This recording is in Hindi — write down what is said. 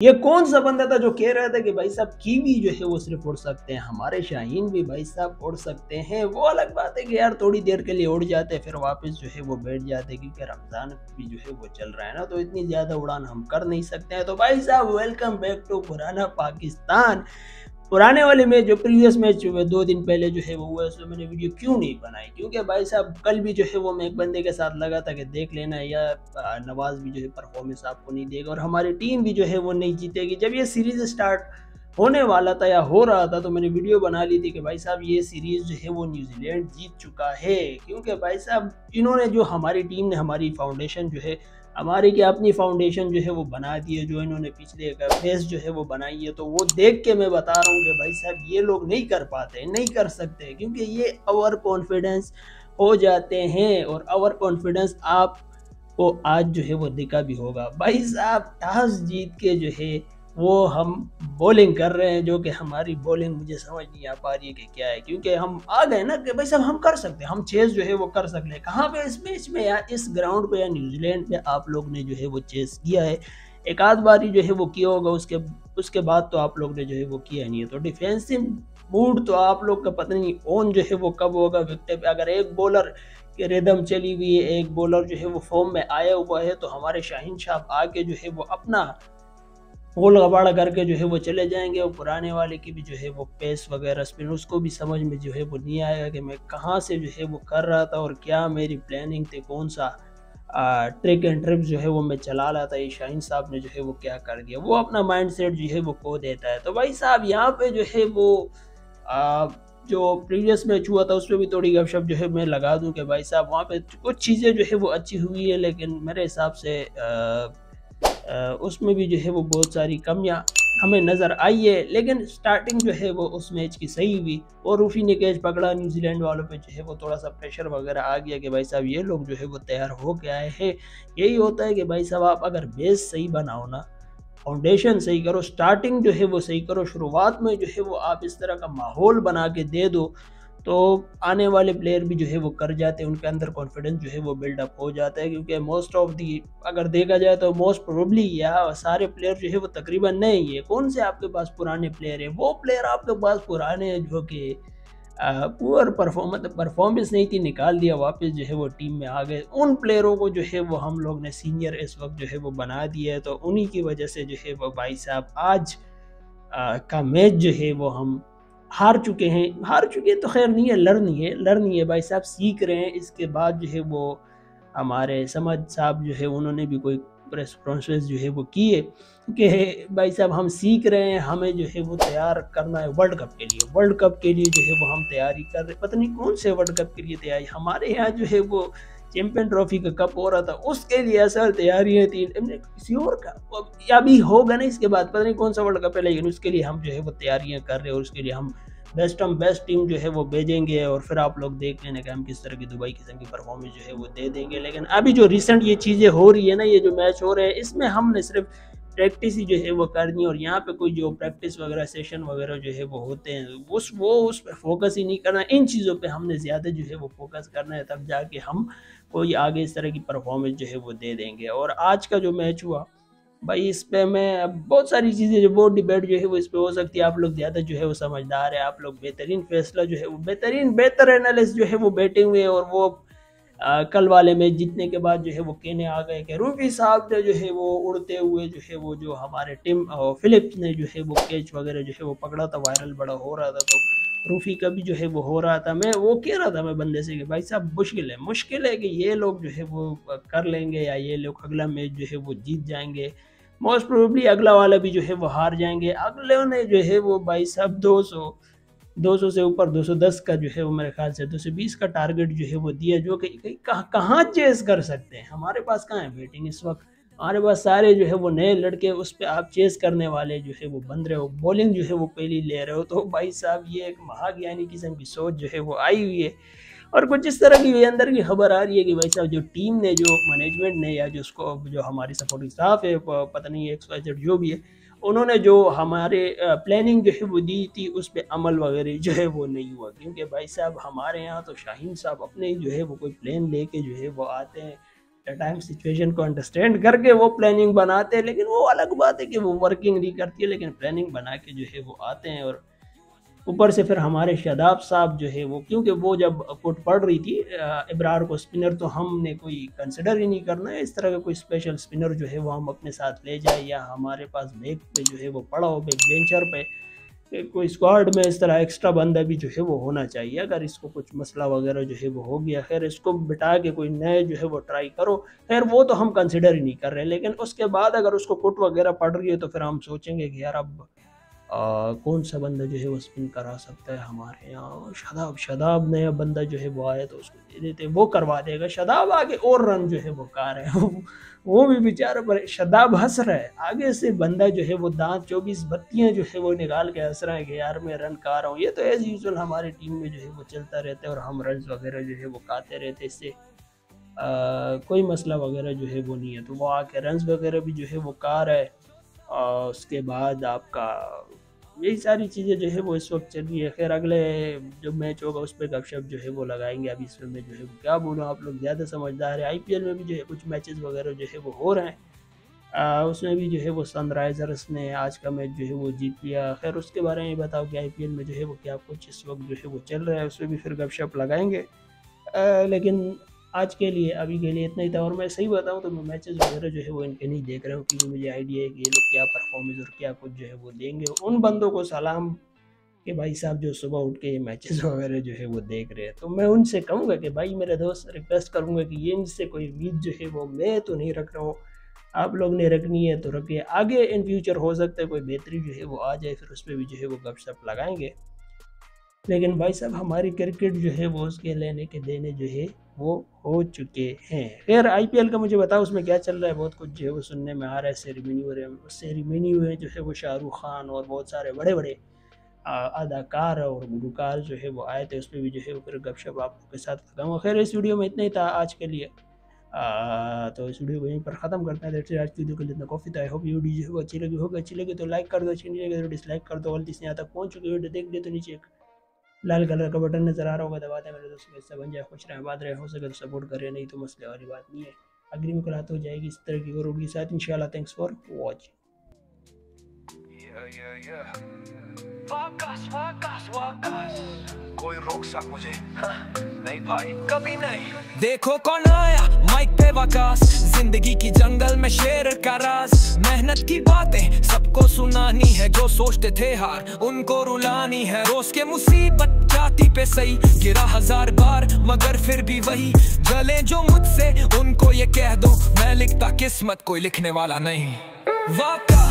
ये कौन सा बंदा था जो कह रहा था कि भाई साहब कीवी जो है वो सिर्फ उड़ सकते हैं, हमारे शाहीन भी भाई साहब उड़ सकते हैं। वो अलग बात है कि यार थोड़ी देर के लिए उड़ जाते हैं फिर वापस जो है वो बैठ जाते हैं, क्योंकि रमजान भी जो है वो चल रहा है ना, तो इतनी ज्यादा उड़ान हम कर नहीं सकते हैं। तो भाई साहब वेलकम बैक टू पुराना पाकिस्तान। पुराने वाले मैच जो प्रीवियस मैच हुए 2 दिन पहले जो है वो हुआ, उसमें मैंने वीडियो क्यों नहीं बनाई, क्योंकि भाई साहब कल भी जो है वो मैं एक बंदे के साथ लगा था कि देख लेना या नवाज भी जो है परफॉर्मेंस आपको नहीं देगा और हमारी टीम भी जो है वो नहीं जीतेगी। जब ये सीरीज स्टार्ट होने वाला था या हो रहा था तो मैंने वीडियो बना ली थी कि भाई साहब ये सीरीज जो है वो न्यूजीलैंड जीत चुका है, क्योंकि भाई साहब इन्होंने जो हमारी टीम ने हमारी फाउंडेशन जो है हमारी क्या अपनी फाउंडेशन जो है वो बना दी है, जो इन्होंने पिछले का बेस जो है वो बनाई है, तो वो देख के मैं बता रहा हूँ कि भाई साहब ये लोग नहीं कर पाते, नहीं कर सकते, क्योंकि ये ओवर कॉन्फिडेंस हो जाते हैं और ओवर कॉन्फिडेंस आप को आज जो है वो दिखा भी होगा। भाई साहब टॉस जीत के जो है वो हम बॉलिंग कर रहे हैं, जो कि हमारी बॉलिंग मुझे समझ नहीं आ पा रही है कि क्या है, क्योंकि हम आ गए ना कि भाई साहब हम कर सकते हैं, हम चेस जो है वो कर सकते हैं। कहाँ पे इस मैच में या इस ग्राउंड पे या न्यूजीलैंड पे आप लोग ने जो है वो चेस किया है? एक आध बार ही जो है वो किया होगा, उसके उसके बाद तो आप लोग ने जो है वो किया नहीं है। तो डिफेंसिव मूड तो आप लोग का पता नहीं ऑन जो है वो कब होगा विकेट पे। अगर एक बॉलर कि रिदम चली हुई है, एक बॉलर जो है वो फॉर्म में आया हुआ है, तो हमारे शाहीन शाह आके जो है वो अपना गोल गबाड़ा करके जो है वो चले जाएंगे। और पुराने वाले की भी जो है वो पेस वगैरह स्पिन उसको भी समझ में जो है वो नहीं आएगा कि मैं कहाँ से जो है वो कर रहा था और क्या मेरी प्लानिंग थी, कौन सा ट्रिक एंड ट्रिप जो है वो मैं चला रहा था। ये शाहीन साहब ने जो है वो क्या कर दिया, वो अपना माइंड सेट जो है वो खो देता है। तो भाई साहब यहाँ पे जो है वो आ, जो प्रीवियस मैच हुआ था उस पर भी थोड़ी गपशप जो है मैं लगा दूं कि भाई साहब वहाँ पे कुछ चीज़ें जो है वो अच्छी हुई है, लेकिन मेरे हिसाब से उसमें भी जो है वो बहुत सारी कमियां हमें नज़र आई है। लेकिन स्टार्टिंग जो है वो उस मैच की सही हुई और रूफी ने कैच पकड़ा, न्यूजीलैंड वालों पे जो है वो थोड़ा सा प्रेशर वगैरह आ गया कि भाई साहब ये लोग जो है वो तैयार हो के आए हैं। यही होता है कि भाई साहब आप अगर बेस सही बनाओ ना, फाउंडेशन सही करो, स्टार्टिंग जो है वो सही करो, शुरुआत में जो है वो आप इस तरह का माहौल बना के दे दो, तो आने वाले प्लेयर भी जो है वो कर जाते हैं, उनके अंदर कॉन्फिडेंस जो है वो बिल्डअप हो जाता है। क्योंकि मोस्ट ऑफ दी अगर देखा जाए तो मोस्ट प्रोबेबली या सारे प्लेयर जो है वो तकरीबन नए ही है। कौन से आपके पास पुराने प्लेयर है? वो प्लेयर आपके पास पुराने हैं जो कि पुअर परफॉर्मेंस नहीं थी, निकाल दिया, वापस जो है वो टीम में आ गए। उन प्लेयरों को जो है वो हम लोग ने सीनियर इस वक्त जो है वो बना दिया है, तो उन्हीं की वजह से जो है वो भाई साहब आज का मैच जो है वो हम हार चुके हैं। हार चुके तो खैर नहीं है, लर्निंग है भाई साहब, सीख रहे हैं। इसके बाद जो है वो हमारे समझ साहब जो है उन्होंने भी कोई प्रेस कॉन्फ्रेंस जो है वो की है कि भाई साहब हम सीख रहे हैं, हमें जो है वो तैयार करना है वर्ल्ड कप के लिए। वर्ल्ड कप के लिए जो है वो हम तैयारी कर रहे, पता नहीं कौन से वर्ल्ड कप के लिए तैयारी, हमारे यहाँ जो है वो चैंपियन ट्रॉफी का कप हो रहा था उसके लिए असल तैयारियां थी, किसी और का या भी होगा ना इसके बाद, पता नहीं कौन सा वर्ल्ड कप है, लेकिन उसके लिए हम जो है वो तैयारियां कर रहे हैं और उसके लिए हम बेस्ट टीम जो है वो भेजेंगे और फिर आप लोग देख लेना कि हम किस तरह की दुबई किस्म की परफॉर्मेंस जो है वो दे देंगे। लेकिन अभी जो रिसेंट ये चीज़ें हो रही है ना, ये जो मैच हो रहे हैं, इसमें हमने सिर्फ प्रैक्टिस ही जो है वो करनी है और यहाँ पे कोई जो प्रैक्टिस वगैरह सेशन वगैरह जो है वो होते हैं उस पर फोकस ही नहीं करना। इन चीज़ों पे हमने ज़्यादा जो है वो फोकस करना है, तब जाके हम कोई आगे इस तरह की परफॉर्मेंस जो है वो दे देंगे। और आज का जो मैच हुआ भाई, इस पे मैं अब बहुत सारी चीज़ें जो बहुत डिबेट जो है वो इस पे हो सकती है। आप लोग ज़्यादा जो है वो समझदार है, आप लोग बेहतरीन फैसला जो है वो बेहतर एनालिस्ट जो है वो बैठे हुए हैं। और वो कल वाले मैच जीतने के बाद जो है वो कहने आ गए कि रूफी साहब ने जो है वो उड़ते हुए जो है वो जो हमारे टिम फिलिप्स ने जो है वो कैच वगैरह जो है वो पकड़ा था, वायरल बड़ा हो रहा था, तो रूफी का भी जो है वो हो रहा था। मैं वो कह रहा था मैं बंदे से कि भाई साहब मुश्किल है कि ये लोग जो है वो कर लेंगे या ये लोग अगला मैच जो है वो जीत जाएंगे। मोस्ट प्रोबेबली अगला वाला भी जो है वो हार जाएंगे। अगले ने जो है वो भाई साहब 200 से ऊपर 210 का जो है वो मेरे ख्याल से 220 का टारगेट जो है वो दिया, जो कि कहाँ चेस कर सकते हैं, हमारे पास कहाँ है बैटिंग इस वक्त, हमारे पास सारे जो है वो नए लड़के, उस पर आप चेस करने वाले जो है वो बन रहे हो, बॉलिंग जो है वो पहली ले रहे हो। तो भाई साहब ये एक महाज्ञानी किस्म की सोच जो है वो आई हुई है। और कुछ इस तरह की अंदर की खबर आ रही है कि भाई साहब जो टीम ने, जो मैनेजमेंट ने, या जो हमारी सपोर्टिंग स्टाफ है, पता नहीं XYZ जो भी है, उन्होंने जो हमारे प्लानिंग जो है वो दी थी उस पर अमल वगैरह जो है वो नहीं हुआ। क्योंकि भाई साहब हमारे यहाँ तो शाहीन साहब अपने जो है वो कोई प्लान लेके जो है वो आते हैं, एट अ टाइम सिचुएशन को अंडरस्टैंड करके वो प्लानिंग बनाते हैं, लेकिन वो अलग बात है कि वो वर्किंग नहीं करती है, लेकिन प्लानिंग बना के जो है वो आते हैं। और ऊपर से फिर हमारे शादाब साहब जो है वो, क्योंकि वो जब पुट पड़ रही थी इब्रार को स्पिनर, तो हमने कोई कंसिडर ही नहीं करना है इस तरह का कोई स्पेशल स्पिनर जो है वो हम अपने साथ ले जाए, या हमारे पास बैक पे जो है वो पड़ा हो, बैक बेंचर पे कोई स्क्वाड में इस तरह एक्स्ट्रा बंदा भी जो है वो होना चाहिए। अगर इसको कुछ मसला वगैरह जो है वो हो गया, खैर इसको बिठा के कोई नए जो है वो ट्राई करो, खैर वो तो हम कंसिडर ही नहीं कर रहे। लेकिन उसके बाद अगर उसको पुट वगैरह पड़ रही है तो फिर हम सोचेंगे कि यार अब कौन सा बंदा जो है वो स्पिन करा सकता है हमारे यहाँ। शादाब नया बंदा जो है वो आया तो उसको दे देते, वो करवा देगा। शादाब आगे और रन जो है वो कार है वो भी बेचारा पर शादाब हंस रहा है, आगे से बंदा जो है वो दांत 24 बत्तियां जो है वो निकाल के हंस रहा है कि यार मैं रन खा रहा हूँ। ये तो एज यूजुअल हमारी टीम में जो है वो चलता रहता है और हम रन वगैरह जो है वो खाते रहते, इससे कोई मसला वगैरह जो है वो नहीं है। तो वो आके रन वगैरह भी जो है वो खा रहा है। उसके बाद आपका यही सारी चीज़ें जो है वो इस वक्त चल रही है। खैर अगले जो मैच होगा उस पर गपशप जो है वो लगाएंगे। अभी इसमें मैं जो है क्या बोलूँ, आप लोग ज़्यादा समझदार है। आईपीएल में भी जो है कुछ मैचेस वगैरह जो है वो हो रहे हैं, उसमें भी जो है वो सनराइज़र्स ने आज का मैच जो है वो जीत लिया। खैर उसके बारे में बताओ कि आईपीएल में जो है वो क्या कुछ इस वक्त जो है वो चल रहा है, उसमें भी फिर गपशप लगाएंगे। लेकिन आज के लिए अभी के लिए इतना ही था। और मैं सही बताऊं तो मैं मैचेस वगैरह जो है वो इनके नहीं देख रहा हूँ, क्योंकि मुझे आइडिया है कि ये लोग क्या परफॉर्मेंस और क्या कुछ जो है वो देंगे। उन बंदों को सलाम कि भाई साहब जो सुबह उठ के ये मैचेस वगैरह जो है वो देख रहे हैं, तो मैं उनसे कहूँगा कि भाई मेरे दोस्त रिक्वेस्ट करूँगा कि ये इनसे कोई उम्मीद जो है वो मैं तो नहीं रख रहा हूँ, आप लोग ने रखनी है तो रखिए। आगे इन फ्यूचर हो सकता है कोई बेहतरी जो है वो आ जाए, फिर उस पर भी जो है वो गपशप लगाएंगे। लेकिन भाई साहब हमारी क्रिकेट जो है वो उसके लेने के देने जो है वो हो चुके हैं। खैर आईपीएल का मुझे बताओ उसमें क्या चल रहा है, बहुत कुछ जो है वो सुनने में आ रहा है। सेरेमनी हुए जो है वो शाहरुख खान और बहुत सारे बड़े बड़े अदाकार और गुलकार जो है वो आए थे, उस पर भी जो है वो फिर गपशप आप लोग के साथ लगाऊंगा। खैर इस वीडियो में इतना ही था आज के लिए, तो इस वीडियो को यहीं पर ख़त्म करते हैं। आज की वीडियो के लिए इतना काफ़ी था। आई होप ये वीडियो जो है अच्छी लगी होगी, अच्छी लगी तो लाइक कर दो, अच्छी नहीं लगी तो डिसलाइक कर दो। गलती से यहाँ तक पहुँच चुकी वीडियो देख लिया तो नीचे एक लाल कलर का बटन नजर आ रहा होगा, दबाते हैं मेरे दोस्तों का हिस्सा बन जाए, खुश रहे आबाद रहे, हो सके तो सपोर्ट करें, नहीं तो मसले वाली बात नहीं है। अगली मुलाकात हो जाएगी इस तरह की और वीडियो के साथ इंशाल्लाह। Thanks for watching. कोई रोक सक मुझे? नहीं भाई कभी नहीं। देखो कौन आया माइक पे वकास, जिंदगी की जंगल में शेर का राज। मेहनत की बातें सबको सुनानी है, जो सोचते थे हार उनको रुलानी है। रोज के मुसीबत जाती पे सही, गिरा 1000 बार मगर फिर भी वही। जले जो मुझसे उनको ये कह दो, मैं लिखता किस्मत कोई लिखने वाला नहीं। वाका